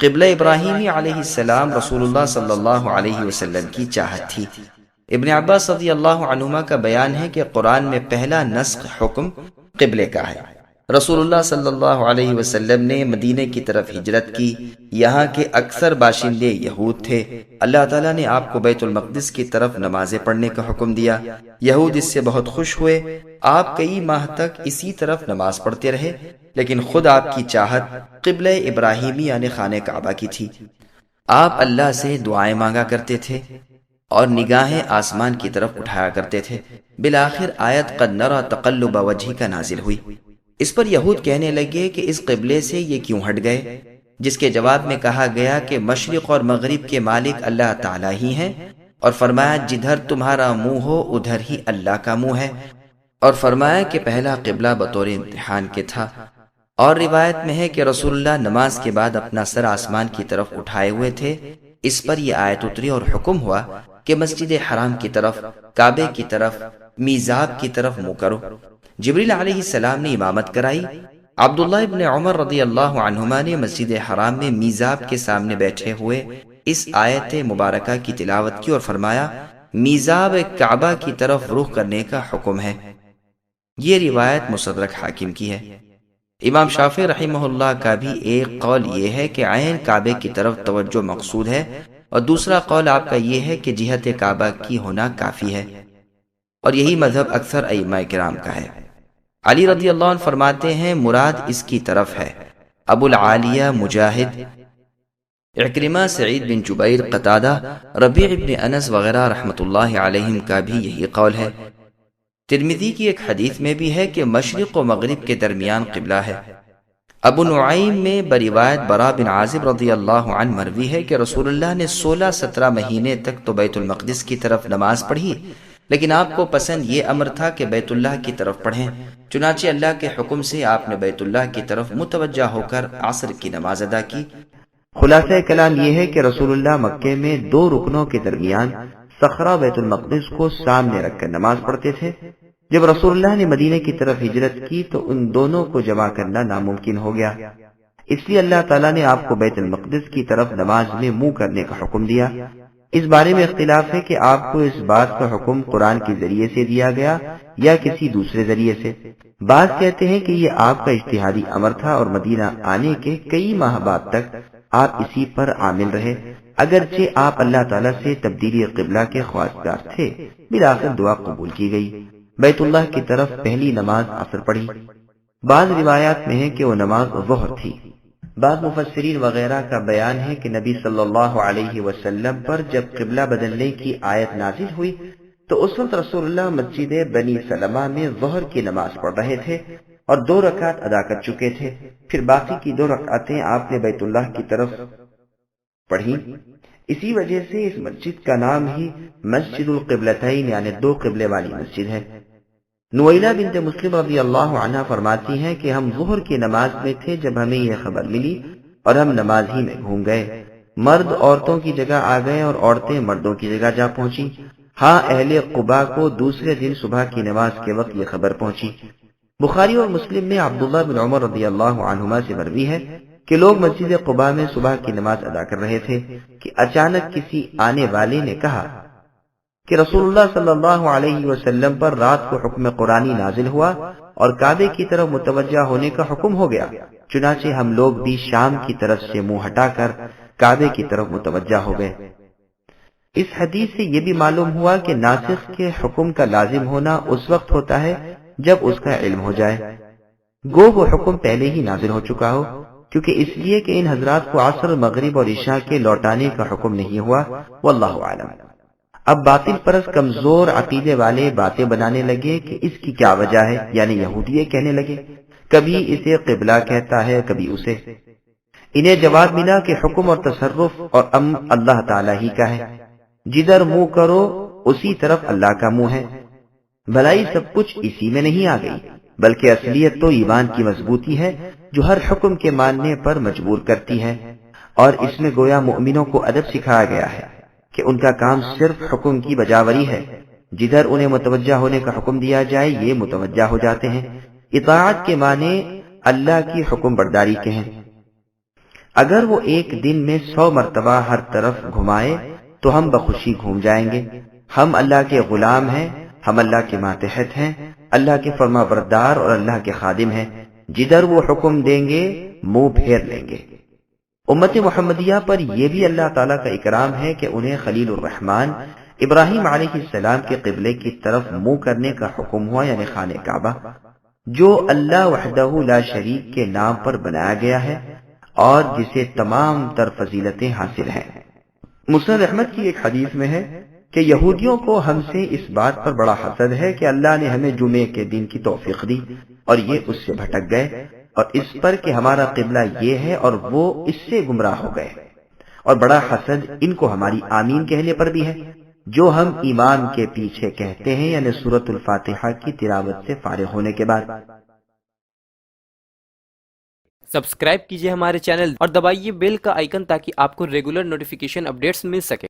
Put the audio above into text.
قبلہ ابراہیمی علیہ السلام رسول اللہ صلی اللہ علیہ وسلم کی چاہت تھی۔ ابن عباس رضی اللہ عنہما کا بیان ہے کہ قرآن میں پہلا نسخ حکم قبلے کا ہے۔ رسول اللہ صلی اللہ علیہ وسلم نے مدینے کی طرف ہجرت کی، یہاں کے اکثر باشندے یہود تھے۔ اللہ تعالیٰ نے آپ کو بیت المقدس کی طرف نمازیں پڑھنے کا حکم دیا۔ یہود اس سے بہت خوش ہوئے۔ آپ کئی ماہ تک اسی طرف نماز پڑھتے رہے، لیکن خود آپ کی چاہت قبلہ ابراہیمی یعنی خانہ کعبہ کی تھی۔ آپ اللہ سے دعائیں مانگا کرتے تھے اور نگاہیں آسمان کی طرف اٹھایا کرتے تھے۔ بالآخر آیت قد نرى تقلب وجهك نازل ہوئی۔ اس پر یہود کہنے لگے کہ اس قبلے سے یہ کیوں ہٹ گئے، جس کے جواب میں کہا گیا کہ مشرق اور مغرب کے مالک اللہ تعالیٰ ہی ہیں، اور فرمایا جدھر تمہارا منہ ہو ادھر ہی اللہ کا منہ ہے، اور فرمایا کہ پہلا قبلہ بطور امتحان کے تھا۔ اور روایت میں ہے کہ رسول اللہ نماز کے بعد اپنا سر آسمان کی طرف اٹھائے ہوئے تھے۔ اس پر یہ آیت اتری اور حکم ہوا کہ مسجد حرام کی طرف، کعبے کی طرف، میزاب کی طرف منہ کرو۔ جبریل علیہ السلام نے امامت کرائی۔ عبداللہ ابن عمر رضی اللہ عنہما نے مسجد حرام میں میزاب کے سامنے بیٹھے ہوئے اس آیت مبارکہ کی تلاوت کی اور فرمایا میزاب کعبہ کی طرف رخ کرنے کا حکم ہے۔ یہ روایت مستدرک حاکم کی ہے۔ امام شافعی رحمہ اللہ کا بھی ایک قول یہ ہے کہ عین کعبے کی طرف توجہ مقصود ہے، اور دوسرا قول آپ کا یہ ہے کہ جہت کعبہ کی ہونا کافی ہے، اور یہی مذہب اکثر ائمہ کرام کا ہے۔ علی رضی اللہ عنہ فرماتے ہیں مراد اس کی طرف ہے۔ ابو العالیہ، مجاہد، اکرمہ، سعید بن جبیر، قتادہ، ربیع بن انس وغیرہ رحمۃ اللہ علیہم کا بھی یہی قول ہے۔ ترمذی کی ایک حدیث میں بھی ہے کہ مشرق و مغرب کے درمیان قبلہ ہے۔ ابو نعیم میں بروایت برا بن عازب رضی اللہ عنہ مروی ہے کہ رسول اللہ نے 16-17 مہینے تک تو بیت المقدس کی طرف نماز پڑھی، لیکن آپ کو پسند یہ امر تھا کہ بیت اللہ کی طرف پڑھیں، چنانچہ اللہ کے حکم سے آپ نے بیت اللہ کی طرف متوجہ ہو کر عصر کی نماز ادا کی۔ خلاصہ کلام یہ ہے کہ رسول اللہ مکے میں 2 رکنوں کے درمیان صخرہ بیت المقدس کو سامنے رکھ کر نماز پڑھتے تھے۔ جب رسول اللہ نے مدینے کی طرف ہجرت کی تو ان دونوں کو جمع کرنا ناممکن ہو گیا، اس لیے اللہ تعالیٰ نے آپ کو بیت المقدس کی طرف نماز میں منہ کرنے کا حکم دیا۔ اس بارے میں اختلاف ہے کہ آپ کو اس بات کا حکم قرآن کے ذریعے سے دیا گیا یا کسی دوسرے ذریعے سے۔ بعض کہتے ہیں کہ یہ آپ کا اجتہادی امر تھا اور مدینہ آنے کے کئی ماہ بعد تک آپ اسی پر عامل رہے، اگرچہ آپ اللہ تعالیٰ سے تبدیلی قبلہ کے خواستگار تھے۔ بالآخر دعا قبول کی گئی، بیت اللہ کی طرف پہلی نماز عصر پڑھی۔ بعض روایات میں ہے کہ وہ نماز ظہر تھی۔ بعض مفسرین وغیرہ کا بیان ہے کہ نبی صلی اللہ علیہ وسلم پر جب قبلہ بدلنے کی آیت نازل ہوئی تو اس وقت رسول اللہ مسجد بنی سلمہ میں ظہر کی نماز پڑھ رہے تھے اور 2 رکعت ادا کر چکے تھے، پھر باقی کی 2 رکعتیں آپ نے بیت اللہ کی طرف پڑھی۔ اسی وجہ سے اس مسجد کا نام ہی مسجد القبلتین یعنی 2 قبلے والی مسجد ہے۔ نویلہ بنت مسلم رضی اللہ عنہ فرماتی ہیں کہ ہم ظہر کی نماز میں تھے جب ہمیں یہ خبر ملی اور ہم نماز ہی میں گھوم گئے۔ مرد عورتوں کی جگہ آ گئے اور عورتیں مردوں کی جگہ جا پہنچی۔ ہاں اہل قباء کو دوسرے دن صبح کی نماز کے وقت یہ خبر پہنچی۔ بخاری اور مسلم میں عبداللہ بن عمر رضی اللہ عنہما سے مروی ہے کہ لوگ مسجد قباء میں صبح کی نماز ادا کر رہے تھے کہ اچانک کسی آنے والے نے کہا کہ رسول اللہ صلی اللہ علیہ وسلم پر رات کو حکم قرآنی نازل ہوا اور کعبے کی طرف متوجہ ہونے کا حکم ہو گیا، چنانچہ ہم لوگ بھی شام کی طرف سے منہ ہٹا کر کعبے کی طرف متوجہ ہو گئے۔ اس حدیث سے یہ بھی معلوم ہوا کہ ناسخ کے حکم کا لازم ہونا اس وقت ہوتا ہے جب اس کا علم ہو جائے، گو وہ حکم پہلے ہی نازل ہو چکا ہو، کیونکہ اس لیے کہ ان حضرات کو عصر، مغرب اور عشاء کے لوٹانے کا حکم نہیں ہوا۔ واللہ اعلم۔ اب باطل پرست کمزور عقیدے والے باتیں بنانے لگے کہ اس کی کیا وجہ ہے، یعنی یہودی یہ کہنے لگے کبھی اسے قبلہ کہتا ہے کبھی اسے۔ انہیں جواب ملا کہ حکم اور تصرف اور امر اللہ تعالیٰ ہی کا ہے، جدھر منہ کرو اسی طرف اللہ کا منہ ہے۔ بھلائی سب کچھ اسی میں نہیں آ گئی، بلکہ اصلیت تو ایمان کی مضبوطی ہے جو ہر حکم کے ماننے پر مجبور کرتی ہے، اور اس میں گویا مومنوں کو ادب سکھایا گیا ہے کہ ان کا کام صرف حکم کی بجاوری ہے، جدھر انہیں متوجہ ہونے کا حکم دیا جائے یہ متوجہ ہو جاتے ہیں۔ اطاعت کے معنی اللہ کی حکم برداری کے ہیں۔ اگر وہ ایک دن میں 100 مرتبہ ہر طرف گھمائے تو ہم بخوشی گھوم جائیں گے۔ ہم اللہ کے غلام ہیں، ہم اللہ کے ماتحت ہیں، اللہ کے فرما بردار اور اللہ کے خادم ہیں، جدھر وہ حکم دیں گے منہ پھیر لیں گے۔ امت محمدیہ پر یہ بھی اللہ تعالیٰ کا اکرام ہے کہ انہیں خلیل الرحمن ابراہیم علیہ السلام کے قبلے کی طرف منہ کرنے کا حکم ہوا، یعنی خانہ کعبہ، جو اللہ وحدہ لا شریک کے نام پر بنایا گیا ہے اور جسے تمام تر فضیلتیں حاصل ہیں۔ مسند احمد کی ایک حدیث میں ہے کہ یہودیوں کو ہم سے اس بات پر بڑا حسد ہے کہ اللہ نے ہمیں جمعے کے دن کی توفیق دی اور یہ اس سے بھٹک گئے، اور اس پر کہ ہمارا قبلہ یہ ہے اور وہ اس سے گمراہ ہو گئے، اور بڑا حسد ان کو ہماری آمین کہنے پر بھی ہے جو ہم امام کے پیچھے کہتے ہیں، یعنی سورۃ الفاتحہ کی تلاوت سے فارغ ہونے کے بعد۔ سبسکرائب کیجئے ہمارے چینل اور دبائیے بیل کا آئیکن تاکہ آپ کو ریگولر نوٹیفیکیشن اپڈیٹس مل سکے۔